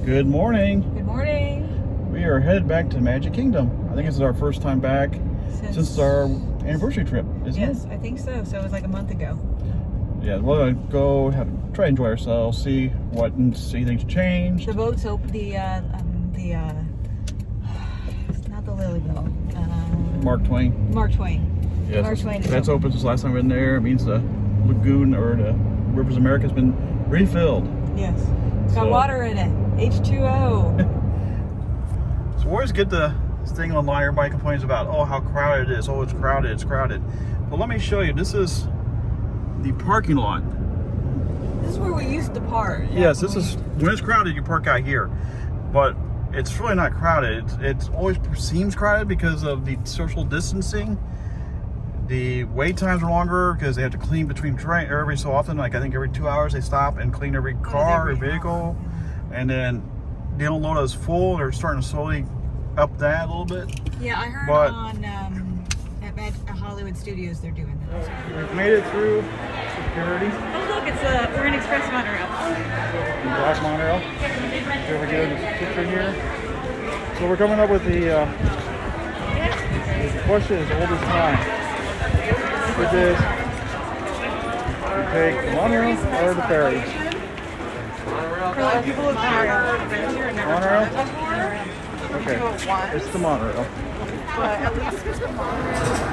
Good morning. Good morning. We are headed back to Magic Kingdom. I think this is our first time back since our anniversary trip, isn't it? Yes, I think so. So it was like a month ago. Yeah, we're gonna go try to enjoy ourselves, see see things changed. The boat's open. It's not the Lily Bell. Mark Twain. Mark Twain. Yes, Mark Twain. that's open since last time we've been there. It means the lagoon or the Rivers of America has been refilled. Yes. It's got water in it. H2O. So we always get this thing online. Everybody complains about, oh, how crowded it is. Oh, it's crowded. It's crowded. But let me show you. This is the parking lot. This is where we used to park. Yes, this is when it's crowded. You park out here, but it's really not crowded. It always seems crowded because of the social distancing. The wait times are longer because they have to clean between trains every so often. Like I think every 2 hours they stop and clean every car or vehicle, and then they don't load us full. They're starting to slowly up that a little bit. Yeah, I heard but on at Hollywood Studios they're doing that. We've made it through security. Oh look, we're in Express Monorail. Black monorail. Here we go. This picture here. So we're coming up with the question as old as time. Which is, you take the monorail or the ferry? For like people with Monorail? Okay, it's the monorail.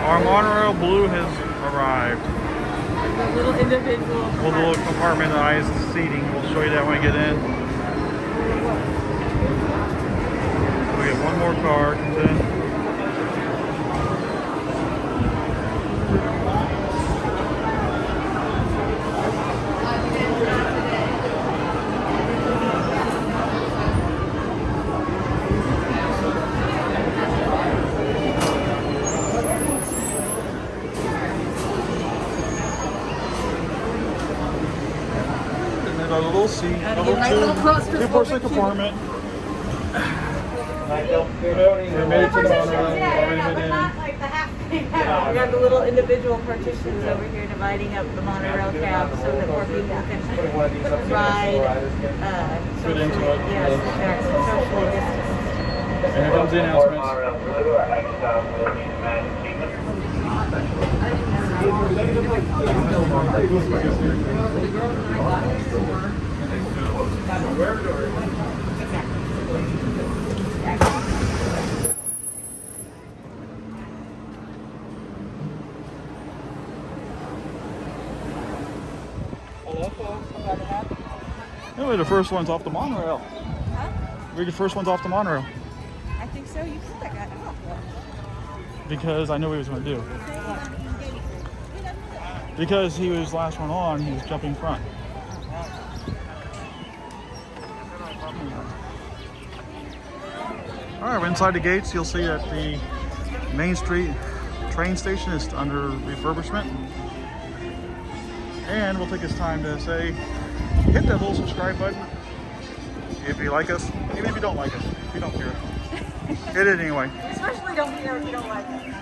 Our monorail blue has arrived. The little individual. Well, the little compartmentalized seating. We'll show you that when I get in. We get one more car comes in. A little seat, a little two-person compartment. We made it to the monorail. Already made it in. We have the little individual partitions over here dividing up the monorail cab so that more people can ride socially, socially distanced. And here comes the announcements. We're the first ones off the monorail. Huh? We're the first ones off the monorail. I think so. You put that guy off. Because I knew what he was going to do. Because he was last one on, he was jumping front. Alright, we're inside the gates. You'll see that the Main Street train station is under refurbishment. And we'll take this time to say, hit that little subscribe button if you like us, even if you don't like us, if you don't care. Hit it anyway. Especially don't care if you don't like it.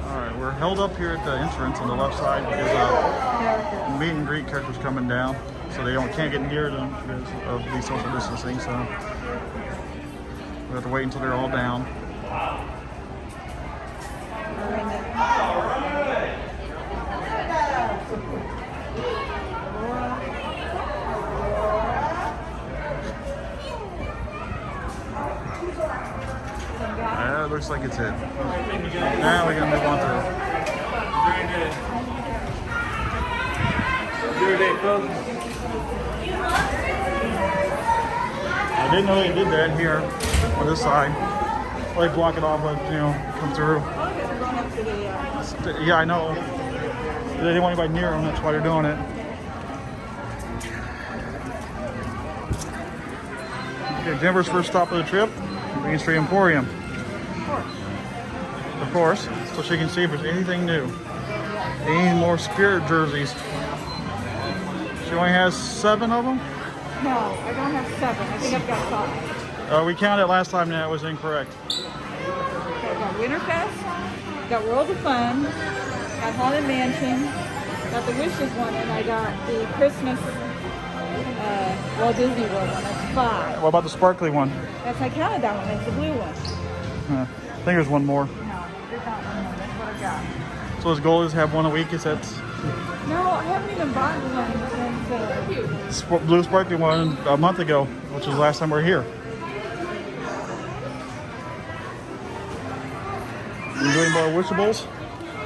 Alright, we're held up here at the entrance on the left side because meet and greet characters coming down, so they can't get near them because of the social distancing, so we have to wait until they're all down. Yeah, it looks like it's it. Now we're gonna move on through. I didn't know they did that here on this side. Like block it off, let come through. Yeah, I know. They didn't want anybody near them. That's why they're doing it. Okay, Denver's first stop of the trip, Main Street Emporium. Of course, so she can see if there's anything new. Any more Spirit jerseys. She only has 7 of them? No, I don't have 7. I think I've got 5. We counted last time, and that was incorrect. Okay, I got Winterfest, got World of Fun, got Haunted Mansion, got the Wishes one, and I got the Christmas Walt Disney World one. That's 5. What about the sparkly one? I counted that one. That's the blue one. I think there's one more. No, there's not one more. That's what I got. So his goal is have one a week. Is that No, I haven't even bought one since. blue sparkly one a month ago, which was the last time we were here. You doing more wishables?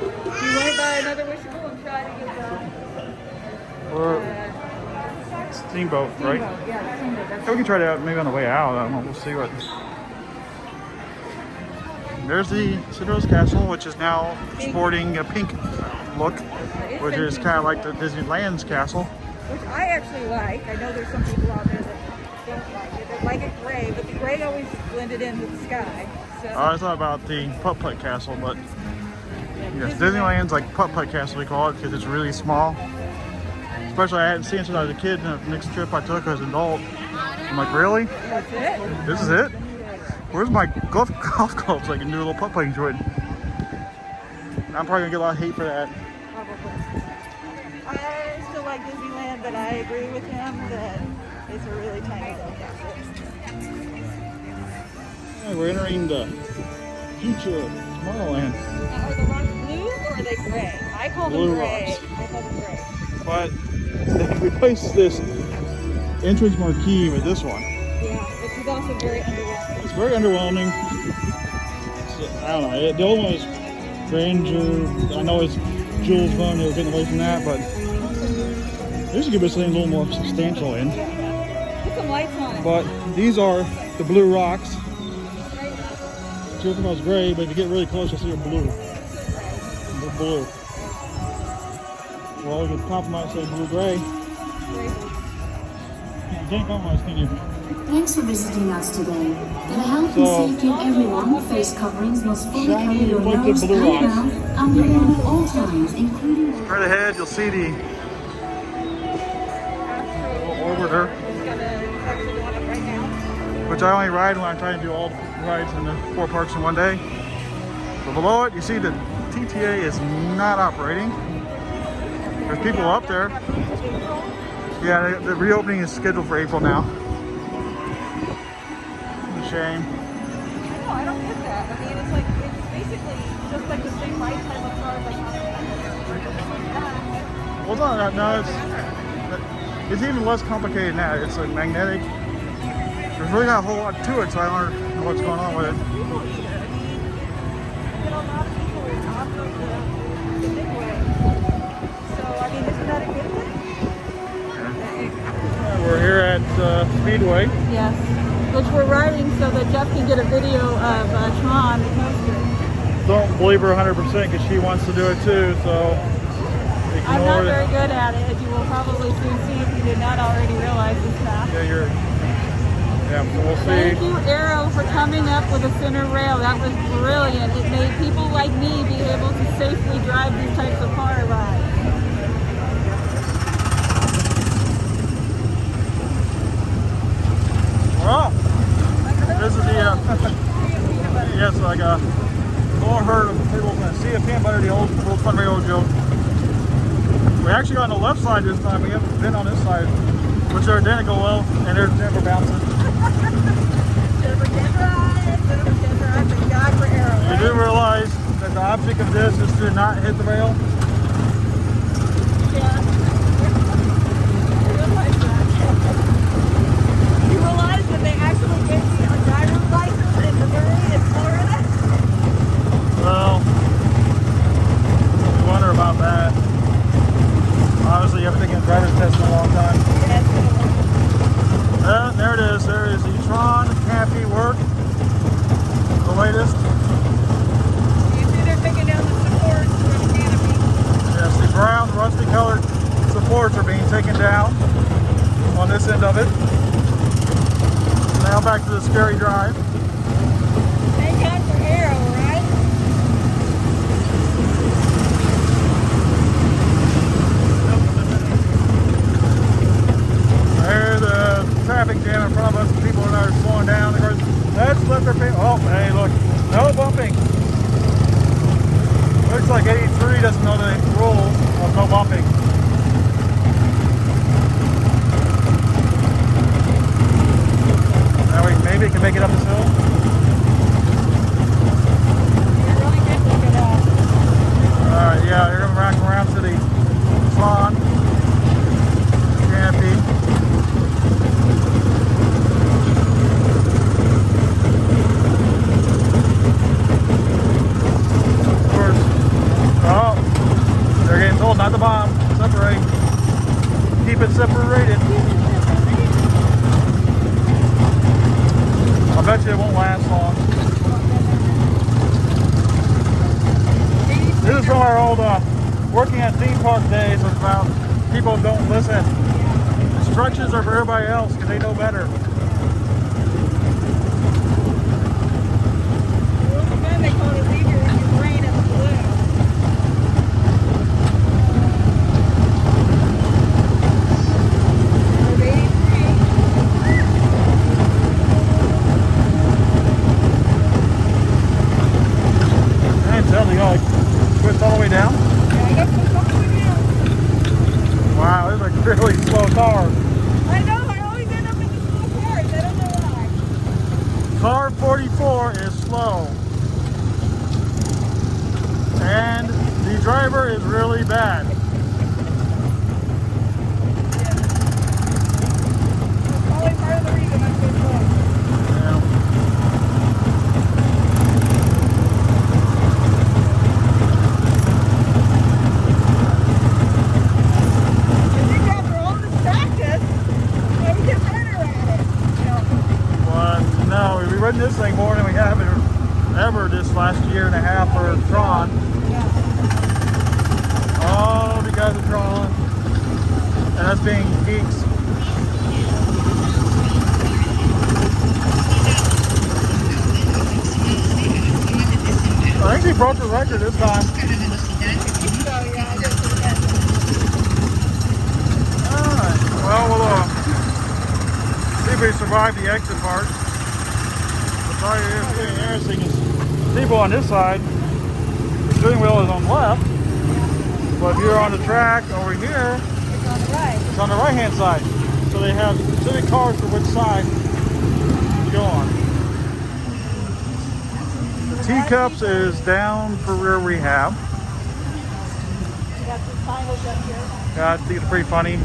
You want to buy another wishable and try to get the Or steamboat, right? Yeah, steamboat. That's Yeah, we can try that out maybe on the way out. I don't know. We'll see what. There's the Cinderella's castle, which is now sporting a pink look, which is kind of like the Disneyland's castle. which I actually like. I know there's some people out there that don't like it. They like it gray, but the gray always blended in with the sky. So. I thought about the Putt-Putt Castle, but yes, Disneyland's like Putt-Putt Castle, we call it, because it's really small. Especially I hadn't seen it since I was a kid, and the next trip I took as an adult. I'm like, really? That's it? This is it? Where's my golf clubs so I can do a little putt-putting to it? I'm probably gonna get a lot of hate for that. Probably. I still like Disneyland, but I agree with him that it's a really tiny little castle. Yeah, we're entering the Future Tomorrowland. Now, are the rocks blue or are they gray? I call them Blue gray. rocks. I call them gray. But they replaced this entrance marquee with this one. Yeah, which is also very underwhelming. It's very underwhelming. I don't know. The old one was grandeur. I know it's Jules Verne. They were getting away from that, but this would give us something a little more substantial in. Put some lights on it. But these are the blue rocks. Everything was gray, but if you get really close, you'll see a blue. The blue. Well, you can compromise, say blue-gray. You can't compromise, can you? Thanks for visiting us today. For the health and safety of everyone, face coverings must fully cover your nose and mouth and at all times, including... Right ahead, you'll see the orbiter, which I only ride when I'm trying to do all the rides in the 4 parks in one day. But below it, you see the TTA is not operating. There's people up there. Yeah, the reopening is scheduled for April now. It's a shame. I know, I don't get that. I mean, it's basically just like the same ride type of car, Well, it's not, no, it's even less complicated than that. It's like magnetic. There's really not a whole lot to it, so I don't know what's going on with it. people either. I mean, I get a lot of people off of the big way. So, I mean, isn't that a good thing? Yeah, we're here at Speedway. Yes, which we're riding so that Jeff can get a video of Tron, the coaster. Don't believe her 100% because she wants to do it too, so I'm ignore not it. very good at it, as you will probably soon see if you did not already realize this fact. Yeah, so we'll see. Thank you, Arrow, for coming up with a center rail. That was brilliant. It made people like me be able to safely drive these types of car rides. Well, this is the, yes, like a more herd of people going to see a peanut butter, the old little fun radio joke. We actually got on the left side this time. We haven't been on this side, which are identical. Well, and there's Denver bouncing. Thank God for Arrow. You do realize that the object of this is to not hit the rail? Yeah. I realize that. You realize that they actually gave me a driver's license in Missouri and Florida? Well, I wonder about that. Obviously, you haven't taken a driver's test in a long time. There it is. There is the Tron Cappy work. The latest. You see they're taking down the supports for the canopy. Yes, the brown, rusty colored supports are being taken down on this end of it. Now back to the scary drive. Thank God for Arrow, right? There's the traffic jam in front of us. People are now slowing down. Let's let their pay. Oh, hey, look. No bumping. Looks like 83 doesn't know the rules of no bumping. make it up this hill? You're really good looking at. Alright, yeah, you're going around to the lawn. Canopy. Of course. Oh, they're getting told not to bomb. Separate. Keep it separated. I bet you it won't last long. This is from our old working at theme park days about people don't listen. Instructions are for everybody else because they know better. Then they call it leave your brain in the balloon. I can't tell, they go like twist all the way down. Yeah, I guess it's all the way down. Wow, this is a really slow car. I know, I always end up in the slow cars. I don't know why. Car 44 is slow. And the driver is really bad. That's probably part of the reason I'm so slow. Yeah. I think after all this practice, maybe get better at it. But no, we've ridden this thing more than we have ever this last year and a half for Tron. All because of Tron. And us being geeks. I think she broke the record this time. Alright, well, we'll see if we survive the exit part. What's really interesting is people on this side, the steering wheel is on the left, but if you're on the track over here, It's on the right. it's on the right hand side. So they have specific cars for which side to go on. The teacups is down for where we have. You got some finals up here. Yeah, I think it's pretty funny. Oh,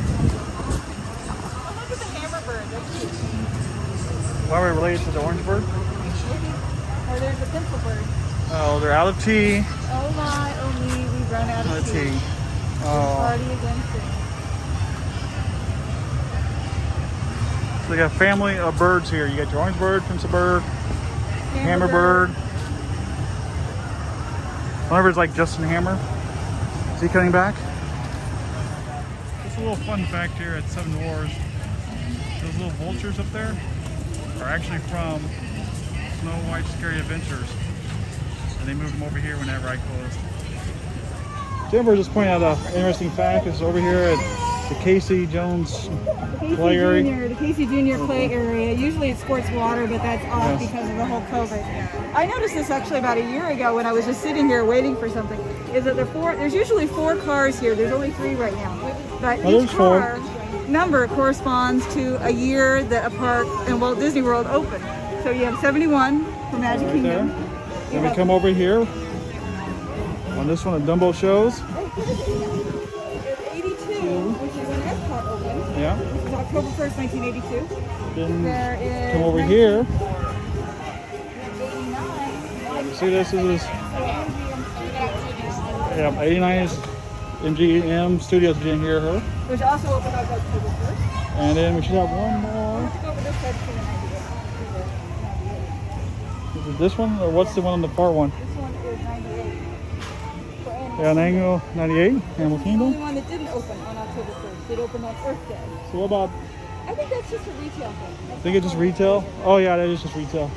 look at the hammerbird. That's cute. Why are we related to the orange bird? Or there's a pencil bird. Oh, they're out of tea. Oh my, oh me, we've run out Out of of tea. tea. Oh. Party again soon. So they got a family of birds here. You got your orange bird, pencil bird, hammerbird. One of it's like Justin Hammer. Is he coming back? Just a little fun fact here at Seven Dwarfs. Those little vultures up there are actually from Snow White's Scary Adventures. And they moved them over here when that ride closed. Jennifer just pointed out an interesting fact. It's over here at the Casey Jones play area. The Casey Junior play area. Usually it squirts water, but that's off Yes. because of the whole COVID. I noticed this actually about a year ago when I was just sitting here waiting for something. Is that there's usually 4 cars here. There's only 3 right now. But Oh, each there's 4. car number corresponds to a year that a park in Walt Disney World opened. So you have 71 for Magic Right Kingdom. there. Then we come over here on this one, the Dumbo shows. There's 82, which is when Epcot opened. Yeah. This is October 1st, 1982. Then There is come over here. 89. See, this is yeah, 89 is MGM Studios didn't hear her. Which also opened up October 1st. And then we should have one more. Let's go over this side to the 98. Is it this one or what's the one on the far one? This one is 98. For Animal Yeah, an angle 98, Animal The only Kingdom. one that didn't open on October 1st. It opened on Earth Day. So what about, I think that's just a retail thing. I think it's just retail? Oh yeah, that is just retail.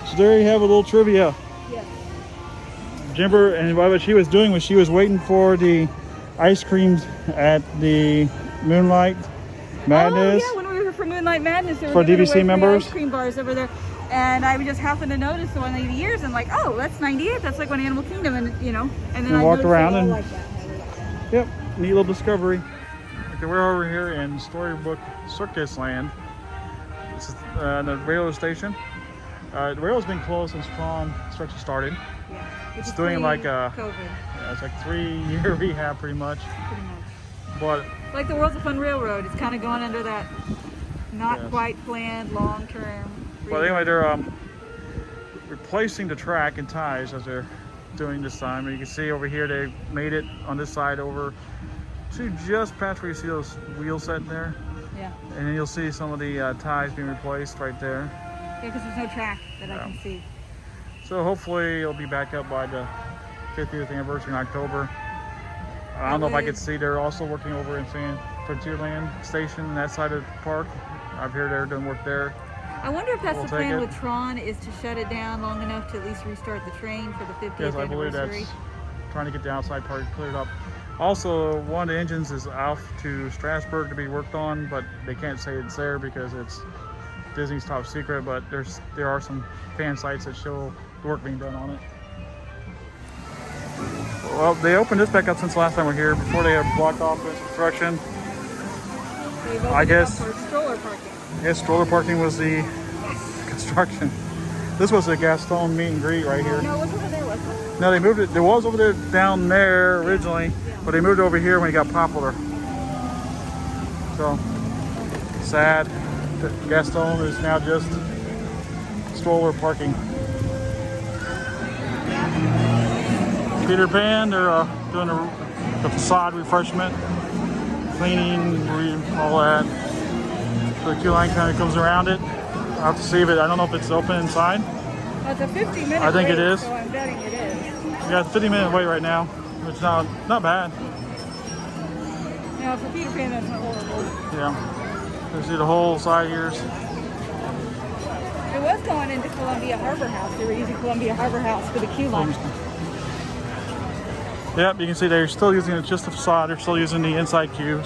So there you have a little trivia. Yes. Jimber, and what she was doing was she was waiting for the ice creams at the Moonlight Madness. Oh, yeah, when we were for Moonlight Madness, they were For giving DVC away free members? ice cream bars over there. And I just happened to notice the 180 years and like, oh, that's 98. That's like when Animal Kingdom, and you know. And then We I walked noticed around it all and- like that. Yep, neat little discovery. Okay, we're over here in Storybook Circus Land. This is the railroad station. The rail's been closed since Tron construction started. Yeah. It's doing like a, COVID, yeah, it's like 3-year rehab pretty much. pretty much. But Like the World's a Fun Railroad, it's kind of going under that not Yes. quite planned long term. But anyway, they're replacing the track and ties as they're doing this time. And you can see over here they made it on this side over to just past where you see those wheels set there. Yeah. And then you'll see some of the ties being replaced right there. Yeah, because there's no track that I can see. So hopefully it'll be back up by the 50th anniversary in October. I don't know if I could see they're also working over in Frontierland Station and that side of the park. I've heard they're doing work there. I wonder if that's We'll the take plan it. with Tron, is to shut it down long enough to at least restart the train for the 50th Yes, I believe anniversary. that's trying to get the outside part cleared up. Also, one of the engines is off to Strasbourg to be worked on, but they can't say it's there because it's Disney's top secret, but there are some fan sites that show the work being done on it. Well, they opened this back up since last time we were here, before they had blocked off its construction. They've opened I it guess- up for stroller parking. Yes, stroller parking was the construction. This was a Gaston meet and greet right here. No, it was over there, wasn't it? No, they moved it. There was over there down there originally, but they moved it over here when it got popular. So sad that Gaston is now just stroller parking. Peter Pan, they're doing the facade refreshment, cleaning, all that. So the queue line kind of comes around it. I'll have to see if it, I don't know if it's open inside. Well, it's a 50-minute I think it wait, is. so I'm betting it is. We got a 50-minute wait right now, which is not bad. Now, for Peter Pan, that's not horrible. Yeah. You see the whole side here. It was going into Columbia Harbor House. They were using Columbia Harbor House for the queue line. Yep, you can see they're still using it just the facade. They're still using the inside queues.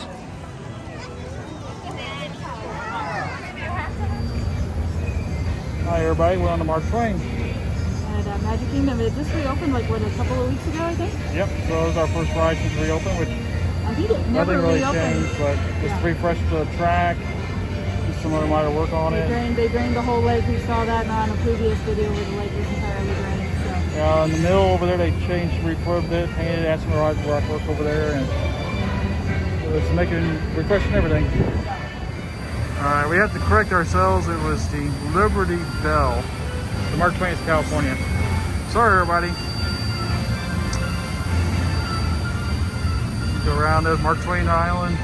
Hi everybody, we're on the Mark Twain. At Magic Kingdom, it just reopened like what, a couple of weeks ago, I think. Yep, so that was our first ride since we reopened, which I think it never nothing really reopened. changed, but just refreshed the track, just some other minor work on it. They drained the whole lake. We saw that on a previous video where the lake was entirely drained. So. In the middle over there, they changed, refurbed it, painted, added some rock work over there, and it's refreshing everything. We have to correct ourselves. It was the Liberty Bell. The Mark Twain is California. Sorry, everybody. Go around this Mark Twain Island.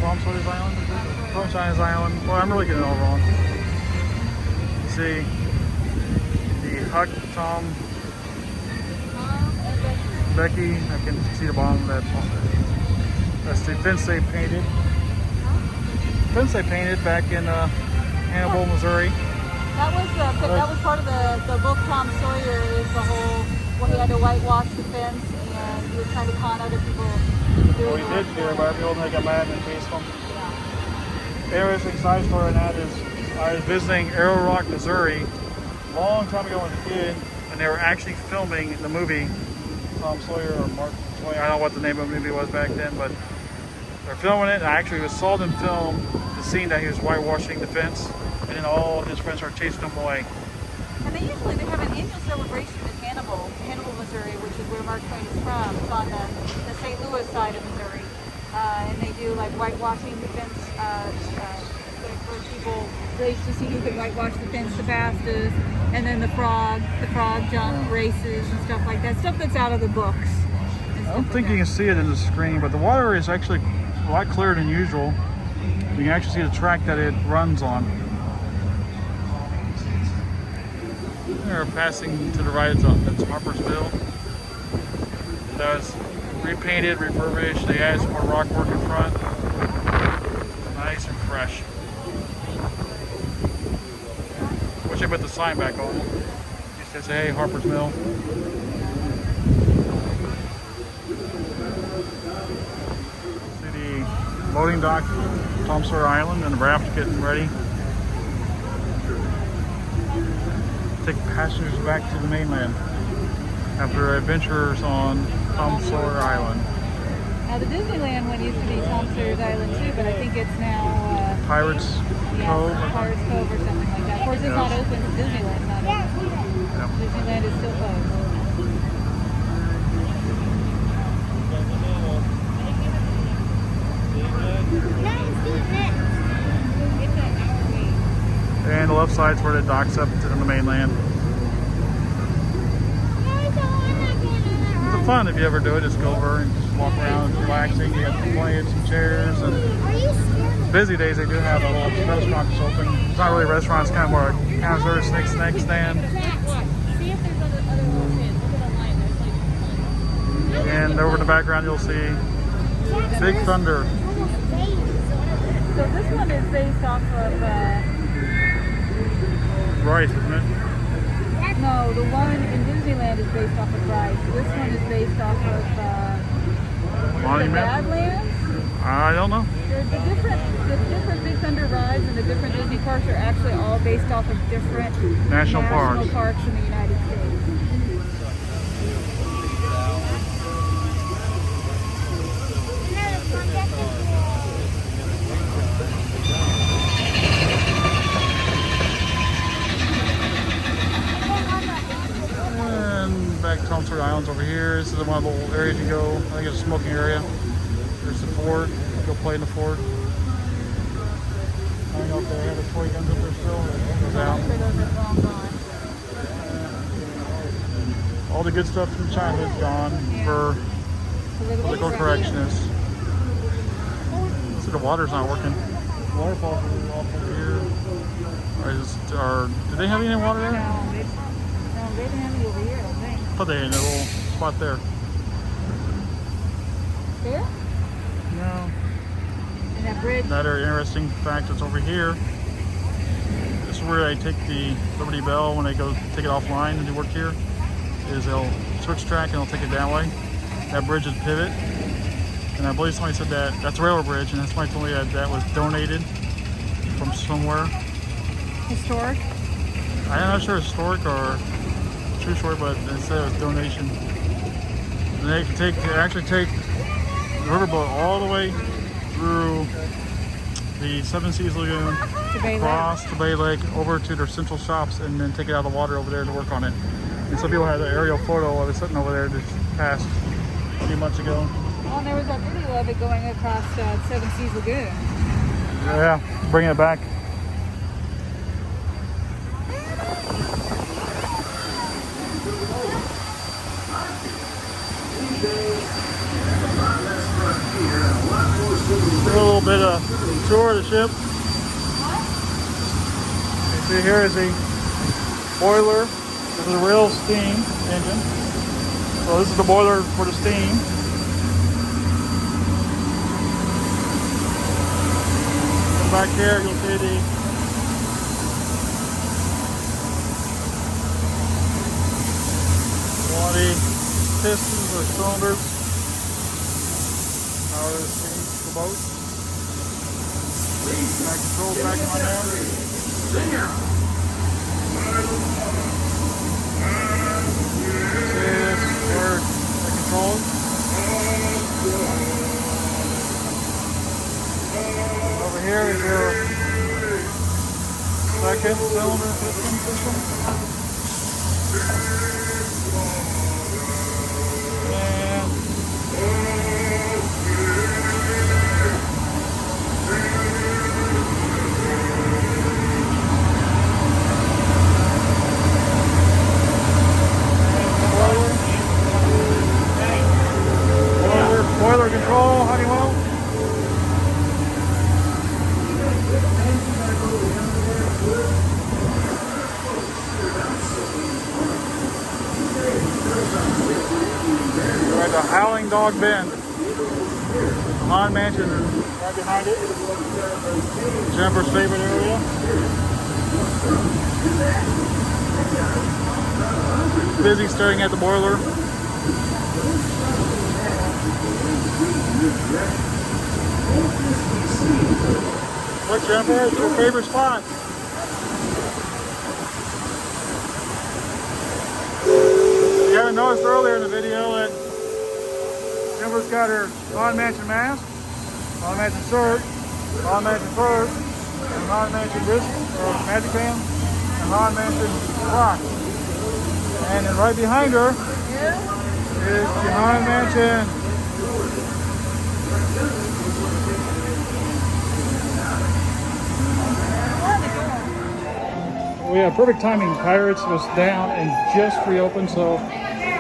Tom Sawyer's Island? Tom Sawyer's Island. Well, I'm really getting it all wrong. See the Huck, Tom, Becky. I can see the bottom of that. That's the fence they painted. Fence they painted back in Hannibal, Missouri. That was part of the book. Tom Sawyer is the whole where he had to whitewash the fence and he was trying to con other people into doing Well, he did get everybody able to get mad and chase them. Yeah. Interesting side story on that is I was visiting Arrow Rock, Missouri a long time ago as a kid, and they were actually filming the movie Tom Sawyer or Mark Twain. I don't know what the name of the movie was back then, but they're filming it, and I actually saw them film the scene that he was whitewashing the fence, and then all his friends are chasing him away. And they have an annual celebration in Hannibal, Missouri, which is where Mark Twain is from. It's on the St. Louis side of Missouri. And they do like whitewashing the fence for people, race to see who can whitewash the fence the fastest. And then the frog jump races and stuff like that. Stuff that's out of the books. I don't think you can see it in the screen, but the water is actually a lot clearer than usual. You can actually see the track that it runs on. They're passing to the right, that's Harpersville. That was repainted, refurbished. They added some more rock work in front. Nice and fresh. Wish I put the sign back on. Used to say, hey, Harper's Mill. See the loading dock, Tom Sawyer Island, and the raft getting ready. Take passengers back to the mainland after adventures on Tom Sawyer Island. Now the Disneyland one used to be Tom Sawyer's Island too, but I think it's now Pirates Cove. Yeah, Pirates Cove or something like that. Of course, it's not open. Disneyland's not open. Yeah. Disneyland is still closed. And the left side's where it docks up to the mainland. It's fun if you ever do it. Just go over and just walk around relaxing. You have plenty of some chairs. And busy days they do have a little restaurant that's open. It's not really a restaurant. It's kind of more a counter snack stand. See if there's other little kids. Look at online. There's like And over in the background you'll see Big Thunder. So this one is based off of Rice, isn't it? no, the one in Disneyland is based off of Rice. This one is based off of the Monument? Badlands. I don't know. The different Big Thunder rides and the different Disney parks are actually all based off of different National parks. parks in the United States. And back to Tom Sawyer Islands over here. This is one of the little areas you go. I think it's a smoking area. There's the fort. Go play in the fort. I don't know if they have the toy guns up there still. It goes out. All the good stuff from childhood's gone for political correctness. So the water's not working. Waterfalls are off over here. Do they have any water there? No, they didn't have any over here, I don't think. I thought they had a little spot there. There? No. And that bridge. Another interesting fact that's over here. This is where they take the Liberty Bell when they go take it offline and do work here. Is they'll switch track and they'll take it that way. That bridge is pivot. And I believe somebody said that that's a railroad bridge, and somebody told me that was donated from somewhere. Historic? I'm not sure historic or true story, but they said it was donation. And they can actually take the riverboat all the way through the Seven Seas Lagoon, across the Bay Lake, over to their central shops, and then take it out of the water over there to work on it. And some people had an aerial photo of it sitting over there just passed a few months ago. Well, and there was that video of it going across Seven Seas Lagoon. Yeah, bringing it back. A little bit of tour of the ship. You see here is a boiler. This is a real steam engine. So this is the boiler for the steam. And back here you'll see the pistons or cylinders. Power the boat. Back controls back on there. This is where the controls. Over here is your second cylinder piston system. Boiler control, Honeywell. We're at the Howling Dog Bend. The Haunted Mansion right behind it. Jennifer's favorite area. Busy staring at the boiler. What, Jennifer? It's your favorite spot? You haven't noticed earlier in the video that Jennifer's got her Haunted Mansion mask, Haunted Mansion shirt, Haunted Mansion purse, and Haunted Mansion Disc, or Magic Band, and Haunted Mansion Rock. And then right behind her is the Haunted Mansion. We had perfect timing. Pirates was down and just reopened, so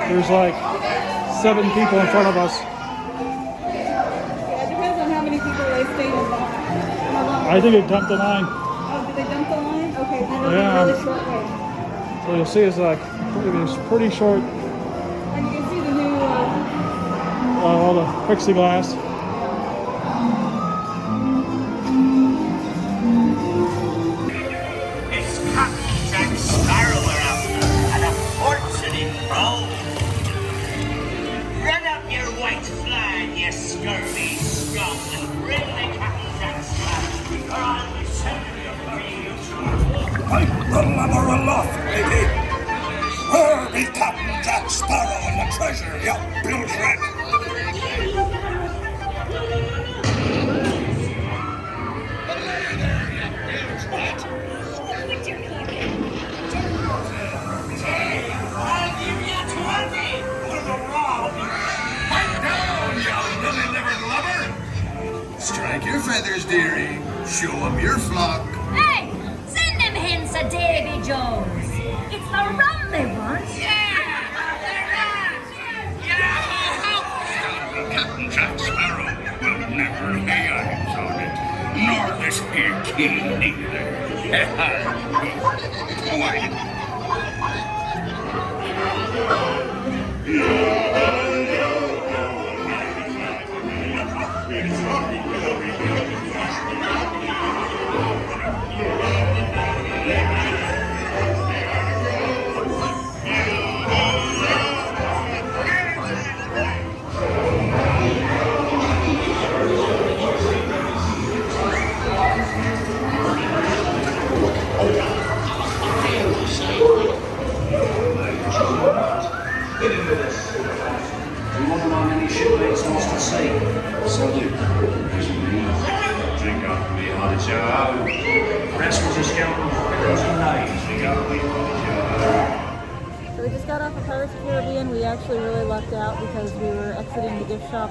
there's like 7 people in front of us. Yeah, it depends on how many people they stayed in line. I think it dumped the line. Oh, did they dump the line? Okay, then it'll Yeah. be really short wait. So you'll see it's like pretty short. And you can see the new All the plexiglass. It's Captain Jack Sparrow we're after, and a fortune in gold. Run up your white flag, you scurvy scum, and bring the Captain Jack Sparrow, or I'll be sending you for you. Fight the lubber aloft, lady! Where be Captain Jack Sparrow and the treasure, you bilge rat? I'll give you 20 for the rob. Fight down, you lily-livered lubber! Strike your feathers, dearie. Show 'em your flock. Hey, send them hints of Davy Jones. It's the rum they want. Captain Jack Sparrow will never lay eyes on it, nor this here king either. Why? So we just got off of Pirates of the Caribbean. We actually really lucked out because we were exiting the gift shop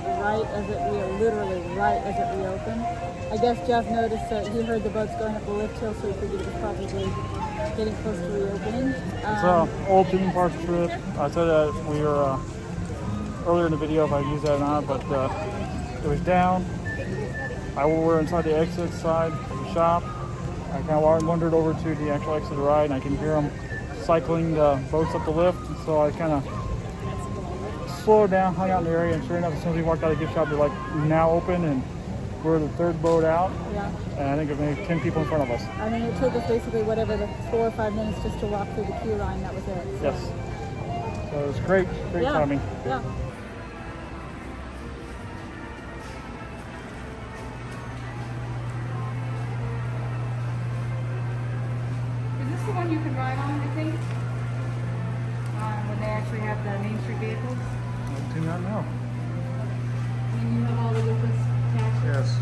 literally right as it reopened. I guess Jeff noticed that he heard the boats going up the lift hill, so he figured it was probably getting close to reopening. It's an old theme park trip. I said that we were earlier in the video if I used that or not, but it was down. We were inside the exit side of the shop. I kind of wandered over to the actual exit of the ride, and I can hear them cycling the boats up the lift. So I kind of slowed down, hung out in the area, and sure enough, as soon as we walked out of the gift shop, they're like now open, and we're the 3rd boat out. Yeah. And I think there's maybe 10 people in front of us. I mean, it took us basically the 4 or 5 minutes just to walk through the queue line. That was it. So. Yes. So it was great timing. Yeah. Is this the one you can ride on, I think? When they actually have the Main Street vehicles? I do not know. I mean, you have all the Lucas attached. Yes.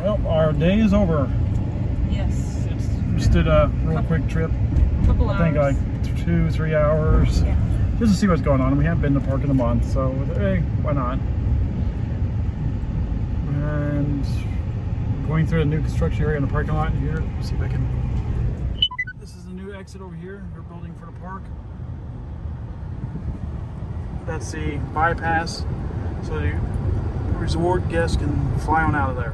Well, our day is over. Yes. Just did a real quick trip. Couple hours. I think like 2-3 hours. Yeah. Just to see what's going on. We haven't been to the park in a month, so hey, why not? And going through a new construction area in the parking lot here. Let's see if I can. This is the new exit over here. They're building for the park. That's the bypass, so the resort guests can fly on out of there.